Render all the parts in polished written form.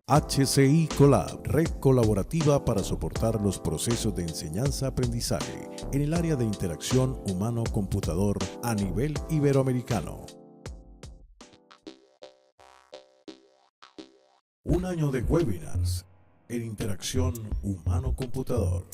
HCI Colab, red colaborativa para soportar los procesos de enseñanza-aprendizaje en el área de interacción humano-computador a nivel iberoamericano. Un año de webinars en interacción humano-computador.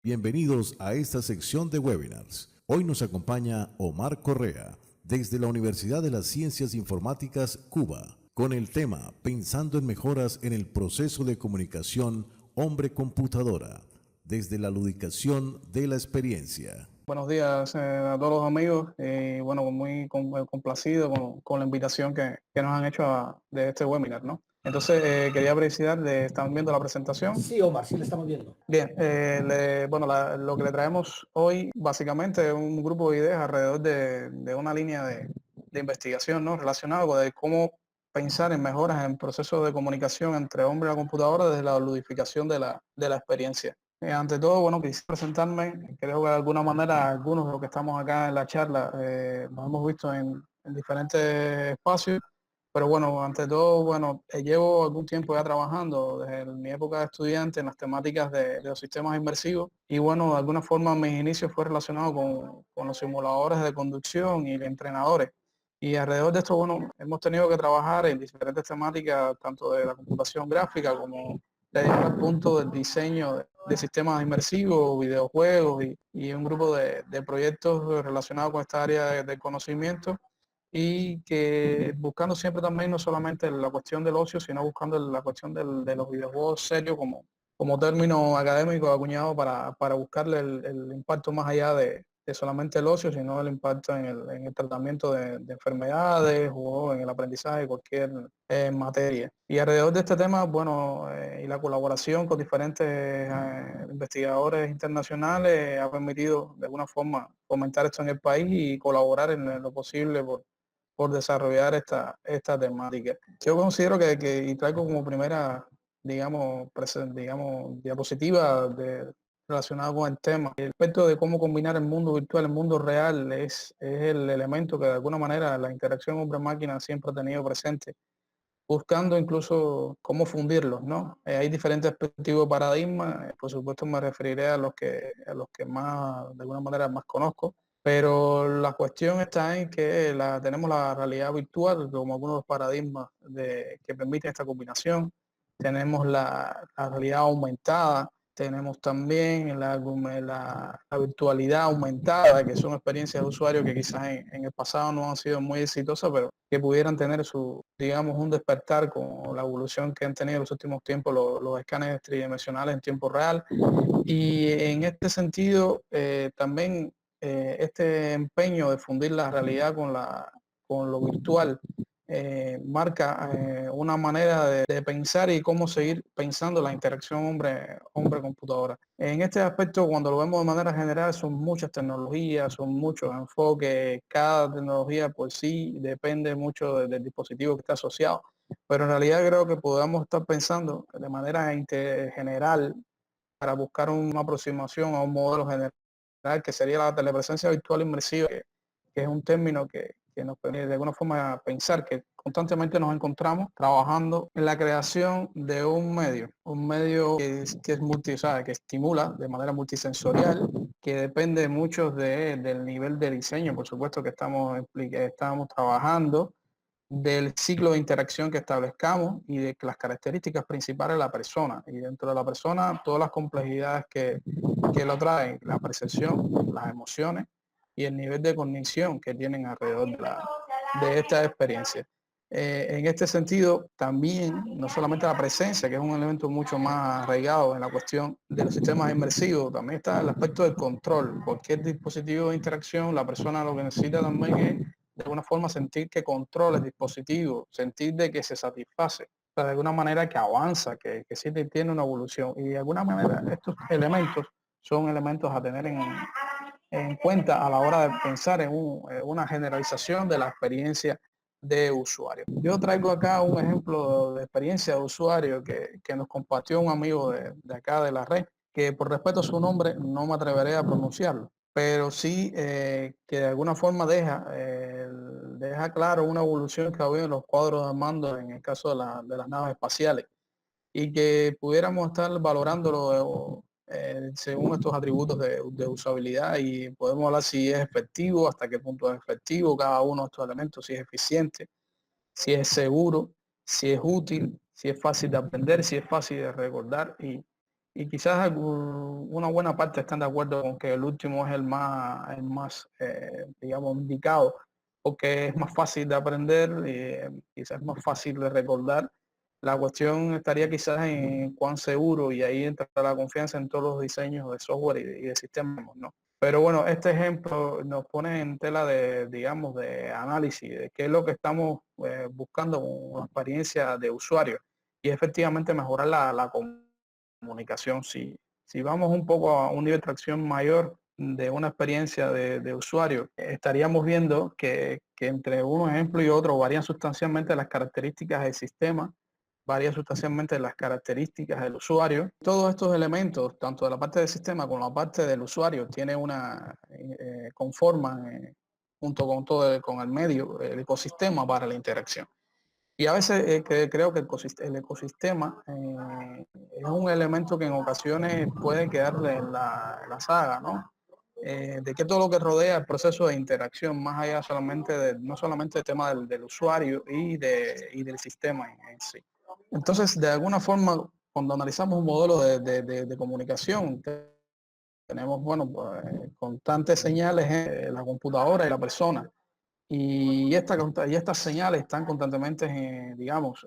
Bienvenidos a esta sección de webinars. Hoy nos acompaña Omar Correa, desde la Universidad de las Ciencias Informáticas, Cuba, con el tema Pensando en mejoras en el proceso de comunicación hombre-computadora, desde la ludicación de la experiencia. Buenos días a todos los amigos. Bueno, muy complacido con la invitación que nos han hecho de este webinar, ¿no? Entonces, quería precisar, ¿están viendo la presentación? Sí, Omar, sí la estamos viendo. Bien, lo que le traemos hoy básicamente es un grupo de ideas alrededor de una línea de investigación, ¿no? Relacionado con cómo pensar en mejoras en procesos de comunicación entre hombre y la computadora desde la ludificación de la experiencia. Ante todo, bueno, quisiera presentarme. Creo que de alguna manera algunos de los que estamos acá en la charla nos hemos visto en diferentes espacios. Pero bueno, ante todo, bueno, llevo algún tiempo ya trabajando desde mi época de estudiante en las temáticas de los sistemas inmersivos y bueno, de alguna forma mis inicios fue relacionado con los simuladores de conducción y de entrenadores. Y alrededor de esto, bueno, hemos tenido que trabajar en diferentes temáticas, tanto de la computación gráfica como de llegar al punto del diseño de sistemas inmersivos, videojuegos y un grupo de proyectos relacionados con esta área de conocimiento y que buscando siempre también no solamente la cuestión del ocio, sino buscando la cuestión de los videojuegos serios como término académico acuñado para buscarle el impacto más allá de solamente el ocio, sino el impacto en el tratamiento de enfermedades o en el aprendizaje de cualquier materia. Y alrededor de este tema, bueno, y la colaboración con diferentes investigadores internacionales ha permitido de alguna forma fomentar esto en el país y colaborar en lo posible por desarrollar esta temática. Yo considero y traigo como primera, digamos, diapositiva relacionada con el tema. El aspecto de cómo combinar el mundo virtual, el mundo real, es el elemento que de alguna manera la interacción hombre-máquina siempre ha tenido presente, buscando incluso cómo fundirlos, ¿no? Hay diferentes perspectivas de paradigmas, por supuesto me referiré a los que más, de alguna manera, más conozco, pero la cuestión está en que tenemos la realidad virtual como algunos de los paradigmas que permiten esta combinación, tenemos la realidad aumentada, tenemos también la virtualidad aumentada, que son experiencias de usuario que quizás en el pasado no han sido muy exitosas, pero que pudieran tener digamos, un despertar con la evolución que han tenido en los últimos tiempos los escáneres tridimensionales en tiempo real. Y en este sentido, también este empeño de fundir la realidad con lo virtual marca una manera de pensar y cómo seguir pensando la interacción hombre-computadora. En este aspecto, cuando lo vemos de manera general, son muchas tecnologías, son muchos enfoques, cada tecnología por sí depende mucho del dispositivo que está asociado, pero en realidad creo que podamos estar pensando de manera general para buscar una aproximación a un modelo general que sería la telepresencia virtual inmersiva, que es un término que nos permite de alguna forma pensar que constantemente nos encontramos trabajando en la creación de un medio que es que estimula de manera multisensorial, que depende mucho del nivel de diseño, por supuesto, que estamos trabajando, del ciclo de interacción que establezcamos y de las características principales de la persona. Y dentro de la persona, todas las complejidades que lo traen, la percepción, las emociones y el nivel de cognición que tienen alrededor de esta experiencia. En este sentido, también, no solamente la presencia, que es un elemento mucho más arraigado en la cuestión de los sistemas inmersivos, también está el aspecto del control. Cualquier dispositivo de interacción, la persona lo que necesita también es de alguna forma sentir que controla el dispositivo, sentir de que se satisface, o sea, de alguna manera que avanza, que sí tiene una evolución. Y de alguna manera estos elementos son elementos a tener en cuenta a la hora de pensar en una generalización de la experiencia de usuario. Yo traigo acá un ejemplo de experiencia de usuario que nos compartió un amigo de acá de la red, que por respeto a su nombre no me atreveré a pronunciarlo, pero sí que de alguna forma deja claro una evolución que ha habido en los cuadros de mando en el caso de las naves espaciales y que pudiéramos estar valorándolo según estos atributos de usabilidad y podemos hablar si es efectivo, hasta qué punto es efectivo cada uno de estos elementos, si es eficiente, si es seguro, si es útil, si es fácil de aprender, si es fácil de recordar y quizás una buena parte están de acuerdo con que el último es el más digamos, indicado, porque es más fácil de aprender, quizás es más fácil de recordar. La cuestión estaría quizás en cuán seguro y ahí entra la confianza en todos los diseños de software y de sistemas, ¿no? Pero bueno, este ejemplo nos pone en tela de, digamos, de análisis de qué es lo que estamos buscando con una experiencia de usuario y efectivamente mejorar la comunicación. Si vamos un poco a un nivel de tracción mayor de una experiencia de usuario, estaríamos viendo que entre un ejemplo y otro varían sustancialmente las características del sistema, varía sustancialmente las características del usuario. Todos estos elementos, tanto de la parte del sistema como la parte del usuario, conforman junto con con el medio, el ecosistema para la interacción. Y a veces creo que el ecosistema es un elemento que en ocasiones puede quedarle en la saga, ¿no? De que todo lo que rodea el proceso de interacción, más allá no solamente del tema del usuario y del sistema en sí. Entonces, de alguna forma, cuando analizamos un modelo de comunicación, tenemos, bueno, pues, constantes señales en la computadora y la persona. Y estas señales están constantemente, digamos,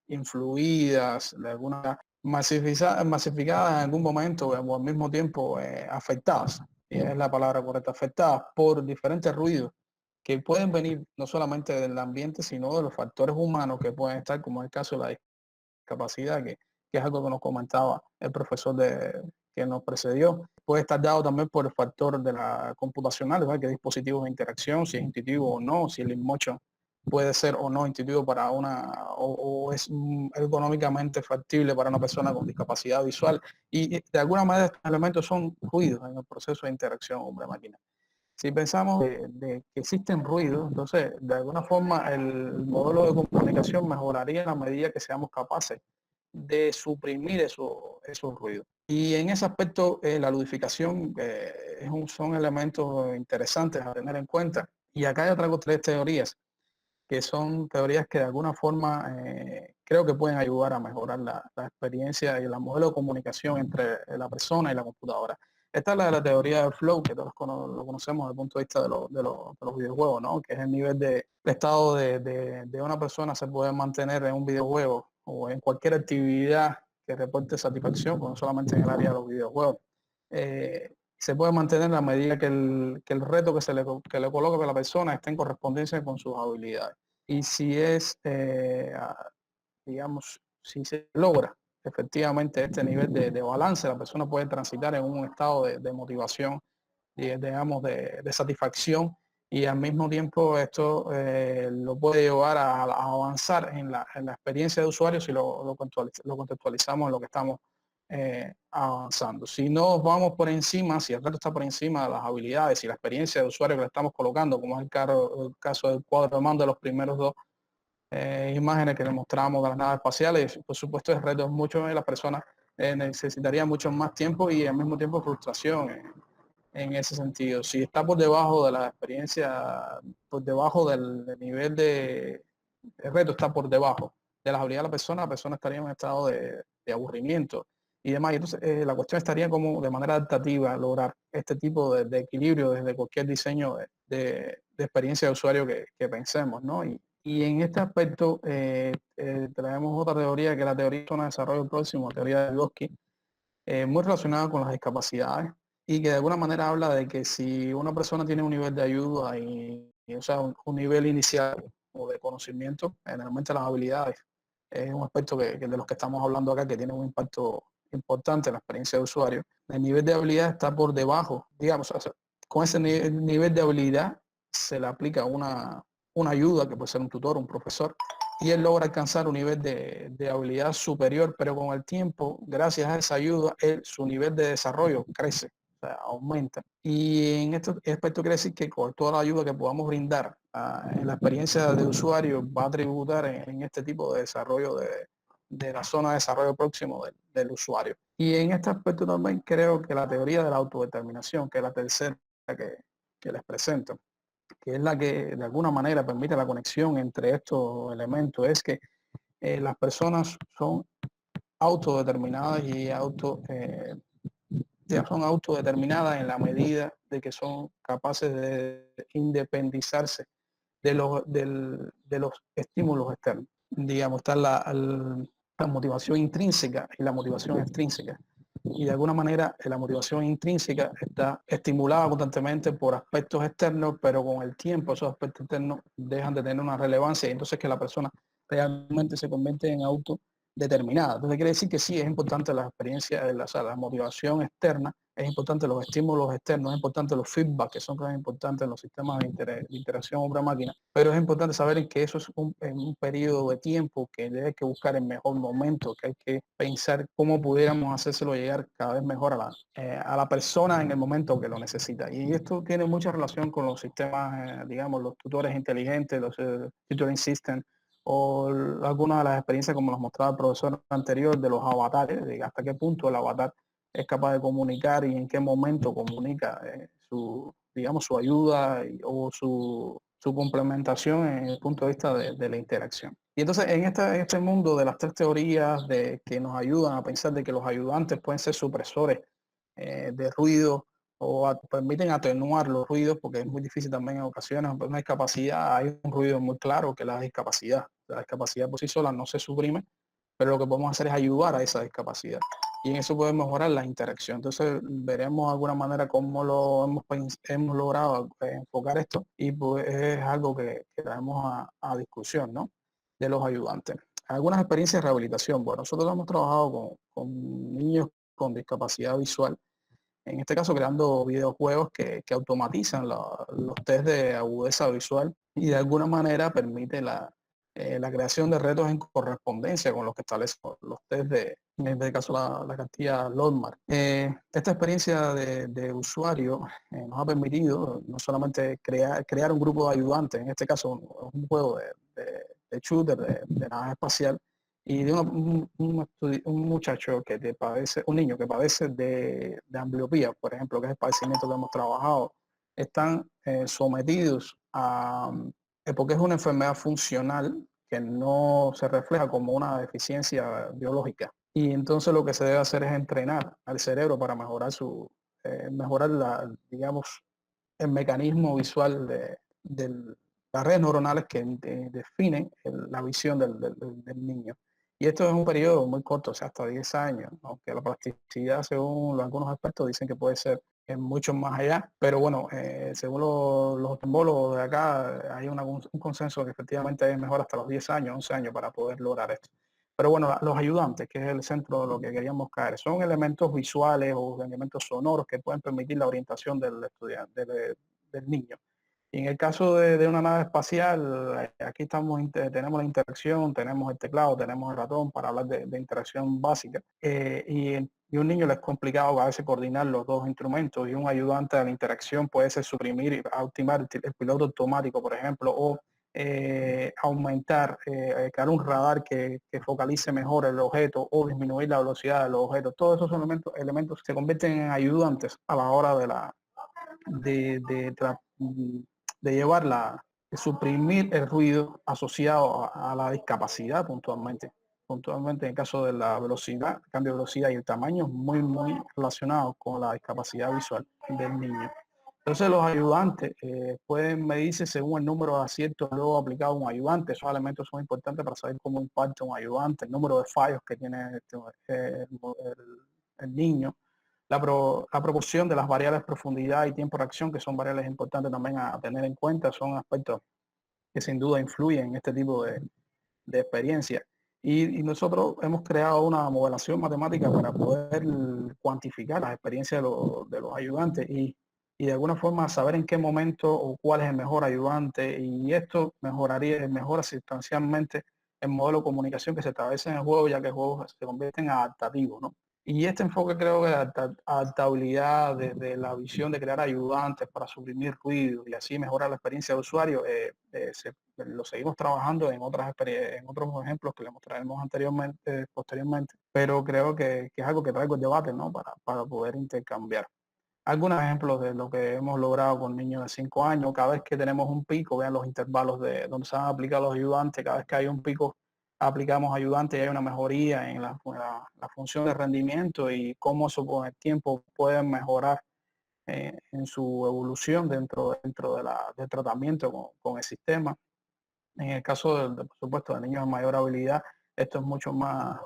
influidas, de alguna masificadas en algún momento o al mismo tiempo afectadas, y es la palabra correcta, afectadas por diferentes ruidos que pueden venir no solamente del ambiente, sino de los factores humanos que pueden estar, como es el caso de la discapacidad, que es algo que nos comentaba el profesor que nos precedió. Puede estar dado también por el factor de la computacional, ¿verdad? ¿Qué dispositivos de interacción, si es intuitivo o no, si el InMotion puede ser o no intuitivo o es ergonómicamente factible para una persona con discapacidad visual. Y de alguna manera estos elementos son ruidos en el proceso de interacción hombre-máquina. Si pensamos de que existen ruidos, entonces de alguna forma el modelo de comunicación mejoraría en la medida que seamos capaces de suprimir esos ruidos. Y en ese aspecto la ludificación son elementos interesantes a tener en cuenta. Y acá yo traigo tres teorías, que son teorías que de alguna forma creo que pueden ayudar a mejorar la experiencia y el modelo de comunicación entre la persona y la computadora. Esta es la de la teoría del flow, que todos lo conocemos desde el punto de vista de los videojuegos, ¿no? Que es el nivel de estado de una persona se puede mantener en un videojuego o en cualquier actividad que reporte satisfacción, pues no solamente en el área de los videojuegos. Se puede mantener a medida que el reto que le coloque a la persona esté en correspondencia con sus habilidades. Y si digamos, si se logra efectivamente este nivel de balance, la persona puede transitar en un estado de motivación y digamos de satisfacción y al mismo tiempo esto lo puede llevar a avanzar en la experiencia de usuario si lo contextualizamos en lo que estamos avanzando. Si no vamos por encima, si el reto está por encima de las habilidades y la experiencia de usuario que le estamos colocando, como es el caso del cuadro de mando de los primeros dos imágenes que le mostramos de las naves espaciales, por supuesto el reto es mucho y las personas necesitarían mucho más tiempo y al mismo tiempo frustración en ese sentido. Si está por debajo de la experiencia, por debajo del nivel el reto está por debajo de las habilidades de la persona estaría en un estado de aburrimiento y demás. Y entonces la cuestión estaría como de manera adaptativa lograr este tipo de equilibrio desde cualquier diseño de experiencia de usuario que pensemos, ¿no? Y en este aspecto traemos otra teoría que es la teoría de zona de desarrollo próximo, la teoría de Vygotsky, muy relacionada con las discapacidades y que de alguna manera habla de que si una persona tiene un nivel de ayuda o sea, un nivel inicial o de conocimiento, generalmente las habilidades es un aspecto que de los que estamos hablando acá que tiene un impacto importante en la experiencia de usuario, el nivel de habilidad está por debajo, digamos, o sea, con ese nivel de habilidad se le aplica una ayuda, que puede ser un tutor, un profesor, y él logra alcanzar un nivel de habilidad superior, pero con el tiempo, gracias a esa ayuda, su nivel de desarrollo crece, o sea, aumenta. Y en este aspecto quiere decir que con toda la ayuda que podamos brindar en la experiencia de usuario va a tributar en este tipo de desarrollo de la zona de desarrollo próximo del usuario. Y en este aspecto también creo que la teoría de la autodeterminación, que es la tercera que les presento, que es la que de alguna manera permite la conexión entre estos elementos, es que las personas son autodeterminadas y ya son autodeterminadas en la medida de que son capaces de independizarse de los estímulos externos. Digamos, está la motivación intrínseca y la motivación extrínseca. Y de alguna manera la motivación intrínseca está estimulada constantemente por aspectos externos, pero con el tiempo esos aspectos externos dejan de tener una relevancia y entonces que la persona realmente se convierte en autodeterminada. Entonces quiere decir que sí, es importante la experiencia, o sea, la motivación externa, es importante los estímulos externos, es importante los feedback, que son cosas importantes en los sistemas de interacción hombre-máquina, pero es importante saber en que eso es en un periodo de tiempo que hay que buscar el mejor momento, que hay que pensar cómo pudiéramos hacérselo llegar cada vez mejor a la persona en el momento que lo necesita. Y esto tiene mucha relación con los sistemas, digamos, los tutores inteligentes, los tutoring systems, o algunas de las experiencias como nos mostraba el profesor anterior de los avatares, de hasta qué punto el avatar es capaz de comunicar y en qué momento comunica digamos, su ayuda o su complementación en el punto de vista de la interacción. Y entonces en este mundo de las tres teorías que nos ayudan a pensar de que los ayudantes pueden ser supresores de ruido o permiten atenuar los ruidos, porque es muy difícil también en ocasiones, una discapacidad, hay un ruido muy claro que es la discapacidad. La discapacidad por sí sola no se suprime, pero lo que podemos hacer es ayudar a esa discapacidad. Y en eso puede mejorar la interacción. Entonces veremos de alguna manera cómo hemos logrado enfocar esto y pues es algo que traemos a discusión, ¿no? De los ayudantes. Algunas experiencias de rehabilitación. Bueno, nosotros hemos trabajado con niños con discapacidad visual, en este caso creando videojuegos que automatizan los test de agudeza visual y de alguna manera permite la creación de retos en correspondencia con los que establecen los test en este caso la cartilla Lodmar. Esta experiencia de usuario nos ha permitido no solamente crear un grupo de ayudantes, en este caso un juego de shooter, de nave espacial, y de un muchacho un niño que padece de ambliopía, por ejemplo, que es el padecimiento que hemos trabajado, están sometidos porque es una enfermedad funcional que no se refleja como una deficiencia biológica. Y entonces lo que se debe hacer es entrenar al cerebro para mejorar digamos, el mecanismo visual de las redes neuronales que definen la visión del niño. Y esto es un periodo muy corto, o sea, hasta 10 años, aunque la plasticidad, según algunos expertos, dicen que puede ser mucho más allá, pero bueno, según los oftalmólogos de acá, hay un consenso que efectivamente es mejor hasta los 10 años, 11 años para poder lograr esto. Pero bueno, los ayudantes, que es el centro de lo que queríamos caer, son elementos visuales o elementos sonoros que pueden permitir la orientación del estudiante, del niño. Y en el caso de una nave espacial, aquí tenemos la interacción, tenemos el teclado, tenemos el ratón para hablar de interacción básica. Y un niño le es complicado a veces coordinar los dos instrumentos y un ayudante a la interacción puede ser suprimir y optimar el piloto automático, por ejemplo, o aumentar, crear un radar que focalice mejor el objeto o disminuir la velocidad de los objetos. Todos esos elementos se convierten en ayudantes a la hora de de suprimir el ruido asociado a la discapacidad puntualmente. Puntualmente en el caso de la velocidad, cambio de velocidad y el tamaño, muy relacionado con la discapacidad visual del niño. Entonces los ayudantes pueden medirse según el número de aciertos luego aplicado a un ayudante. Esos elementos son importantes para saber cómo impacta un ayudante, el número de fallos que tiene el niño, la proporción de las variables profundidad y tiempo de reacción, que son variables importantes también a tener en cuenta, son aspectos que sin duda influyen en este tipo de experiencia. Y nosotros hemos creado una modelación matemática para poder cuantificar las experiencias de los ayudantes y de alguna forma saber en qué momento o cuál es el mejor ayudante. Y esto mejora sustancialmente el modelo de comunicación que se establece en el juego, ya que el juego se convierte en adaptativo, ¿no? Y este enfoque creo que de adaptabilidad, de la visión de crear ayudantes para suprimir ruido y así mejorar la experiencia del usuario, lo seguimos trabajando en en otros ejemplos que le mostraremos anteriormente, posteriormente, pero creo que es algo que traigo el debate, ¿no? Para poder intercambiar. Algunos ejemplos de lo que hemos logrado con niños de 5 años, cada vez que tenemos un pico, vean los intervalos de donde se han aplicado los ayudantes, cada vez que hay un pico aplicamos ayudantes y hay una mejoría en la función de rendimiento y cómo eso con el tiempo puede mejorar en su evolución del tratamiento con el sistema. En el caso, por supuesto, de niños de mayor habilidad, esto es mucho más,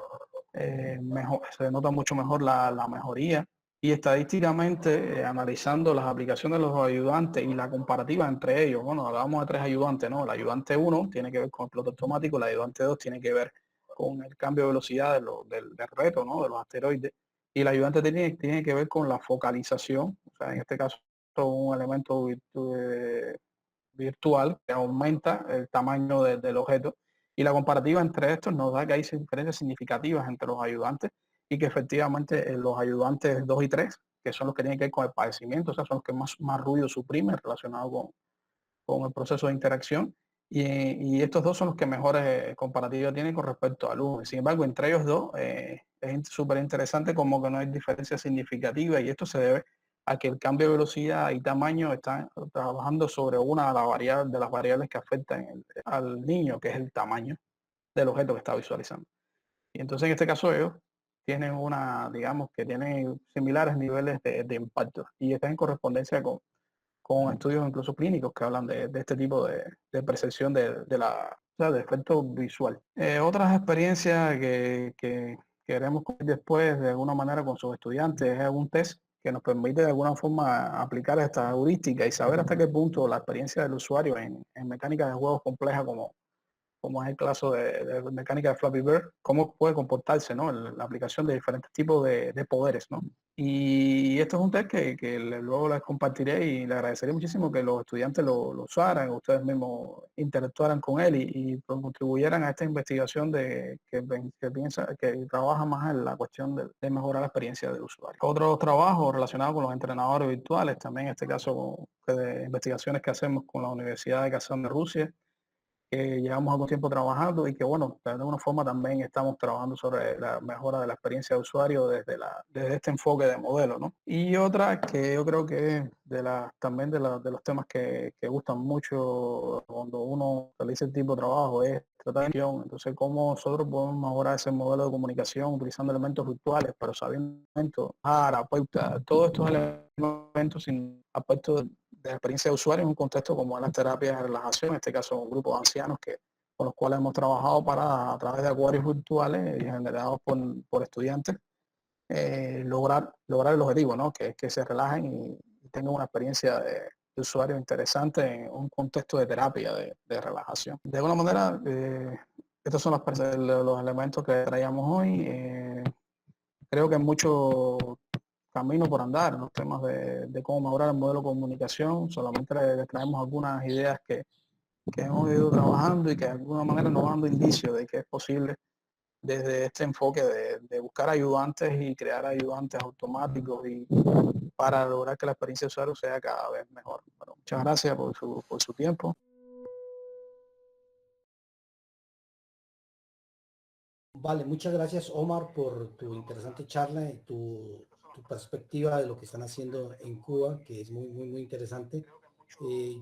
mejor, se nota mucho mejor la mejoría. Y estadísticamente, analizando las aplicaciones de los ayudantes y la comparativa entre ellos, bueno, hablábamos de 3 ayudantes, ¿no? El ayudante 1 tiene que ver con el piloto automático, el ayudante 2 tiene que ver con el cambio de velocidad del reto, ¿no? De los asteroides. Y el ayudante tiene que ver con la focalización, o sea, en este caso, un elemento virtual que aumenta el tamaño del objeto. Y la comparativa entre estos nos da que hay diferencias significativas entre los ayudantes y que efectivamente los ayudantes 2 y 3, que son los que tienen que ver con el padecimiento, o sea, son los que más ruido suprimen relacionado con el proceso de interacción. Y estos dos son los que mejores comparativas tienen con respecto al uno. Sin embargo, entre ellos dos es súper interesante como que no hay diferencia significativa y esto se debe a que el cambio de velocidad y tamaño están trabajando sobre una de las variables que afectan al niño, que es el tamaño del objeto que está visualizando. Y entonces en este caso ellos tienen digamos que tienen similares niveles de impacto y están en correspondencia con estudios incluso clínicos que hablan de este tipo de percepción o sea, de efecto visual. Otras experiencias que queremos coger después de alguna manera con sus estudiantes es algún test que nos permite de alguna forma aplicar esta heurística y saber hasta qué punto la experiencia del usuario en mecánicas de juegos complejas como es el caso de mecánica de Flappy Bird, cómo puede comportarse, ¿no? La aplicación de diferentes tipos de poderes, ¿no? Y esto es un test que luego les compartiré y le agradecería muchísimo que los estudiantes lo usaran, ustedes mismos interactuaran con él y contribuyeran a esta investigación que trabaja más en la cuestión de mejorar la experiencia del usuario. Otros trabajos relacionados con los entrenadores virtuales, también en este caso de investigaciones que hacemos con la Universidad de Kazán de Rusia, que llevamos algún tiempo trabajando y que, bueno, de alguna forma también estamos trabajando sobre la mejora de la experiencia de usuario desde este enfoque de modelo, ¿no? Y otra que yo creo que es también de los temas que gustan mucho cuando uno realiza el tipo de trabajo es tratar de entonces cómo nosotros podemos mejorar ese modelo de comunicación utilizando elementos virtuales, pero sabiendo todos estos elementos sin aspectos de la experiencia de usuario en un contexto como en las terapias de relajación, en este caso un grupo de ancianos con los cuales hemos trabajado a través de acuarios virtuales generados por estudiantes, lograr el objetivo, ¿no? Que es que se relajen y tengan una experiencia de usuario interesante en un contexto de terapia de relajación. De alguna manera, estos son los elementos que traíamos hoy. Creo que mucho camino por andar en los temas de cómo mejorar el modelo de comunicación. Solamente les traemos algunas ideas que hemos ido trabajando y que de alguna manera nos van dando indicios de que es posible desde este enfoque de buscar ayudantes y crear ayudantes automáticos y para lograr que la experiencia de usuario sea cada vez mejor. Bueno, muchas gracias por su tiempo. Vale, muchas gracias Omar por tu interesante charla y tu perspectiva de lo que están haciendo en Cuba, que es muy interesante.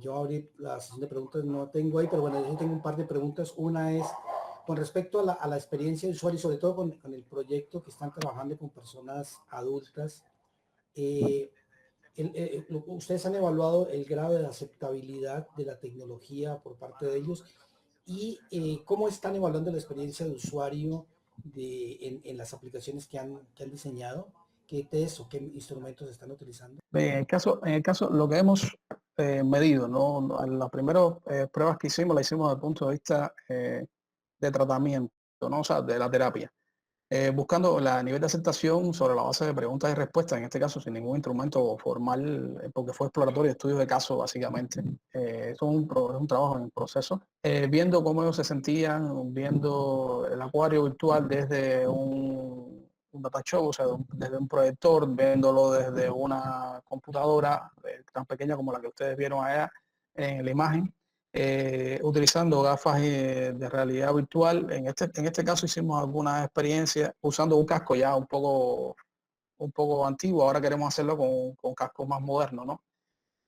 Yo abrí la sesión de preguntas, no tengo ahí, pero bueno, yo tengo un par de preguntas. Una es con respecto a la experiencia de usuario y sobre todo con el proyecto que están trabajando con personas adultas. Ustedes han evaluado el grado de aceptabilidad de la tecnología por parte de ellos y cómo están evaluando la experiencia de usuario en las aplicaciones que han diseñado, qué test o qué instrumentos están utilizando. En el caso, lo que hemos medido, ¿no? Las primeras pruebas que hicimos las hicimos desde el punto de vista de tratamiento. ¿no? O sea, de la terapia. Buscando el nivel de aceptación sobre la base de preguntas y respuestas, en este caso sin ningún instrumento formal, porque fue exploratorio, estudios de caso básicamente. Es un trabajo en proceso. Viendo cómo ellos se sentían, viendo el acuario virtual desde un data show, o sea, desde un proyector, viéndolo desde una computadora tan pequeña como la que ustedes vieron allá en la imagen, utilizando gafas de realidad virtual. En este caso hicimos algunas experiencias usando un casco ya un poco antiguo, ahora queremos hacerlo con cascos más modernos, ¿no?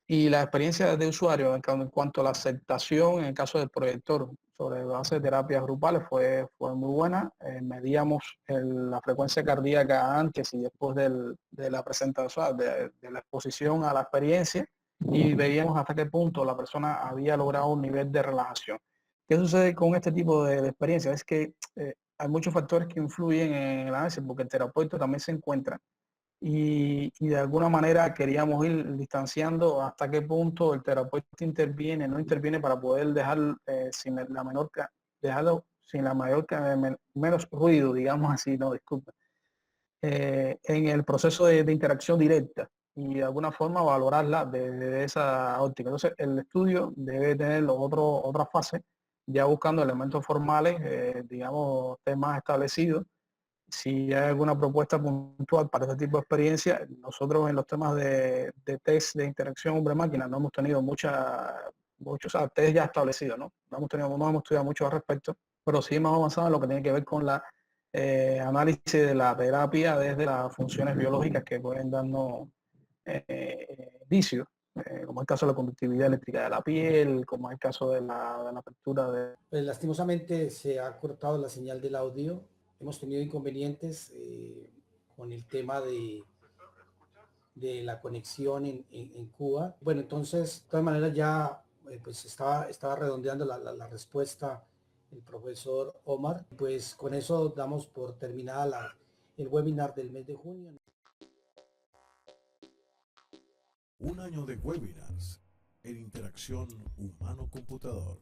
Y la experiencia de usuario en cuanto a la aceptación en el caso del proyector sobre base de terapias grupales fue muy buena. Medíamos la frecuencia cardíaca antes y después de la presentación, de la exposición a la experiencia, y veíamos hasta qué punto la persona había logrado un nivel de relajación. ¿Qué sucede con este tipo de experiencia? Es que hay muchos factores que influyen en el análisis, porque el terapeuta también se encuentra y de alguna manera queríamos ir distanciando hasta qué punto el terapeuta interviene, no interviene para poder dejar sin la menor dejarlo sin la menos ruido, digamos así, no, disculpe, en el proceso de interacción directa y de alguna forma valorarla desde esa óptica. Entonces, el estudio debe tener otra fase, ya buscando elementos formales, digamos, temas establecidos. Si hay alguna propuesta puntual para este tipo de experiencia, nosotros en los temas de test de interacción hombre-máquina no hemos tenido muchos, o sea, test ya establecidos, ¿no? No hemos estudiado mucho al respecto, pero sí hemos avanzado en lo que tiene que ver con la análisis de la terapia desde las funciones biológicas que pueden darnos indicios, como es el caso de la conductividad eléctrica de la piel, como es el caso de la apertura de... Pues lastimosamente se ha cortado la señal del audio. Hemos tenido inconvenientes con el tema de la conexión en Cuba. Bueno, entonces, de todas maneras ya pues estaba redondeando la respuesta el profesor Omar. Pues con eso damos por terminada el webinar del mes de junio. Un año de webinars en interacción humano-computador.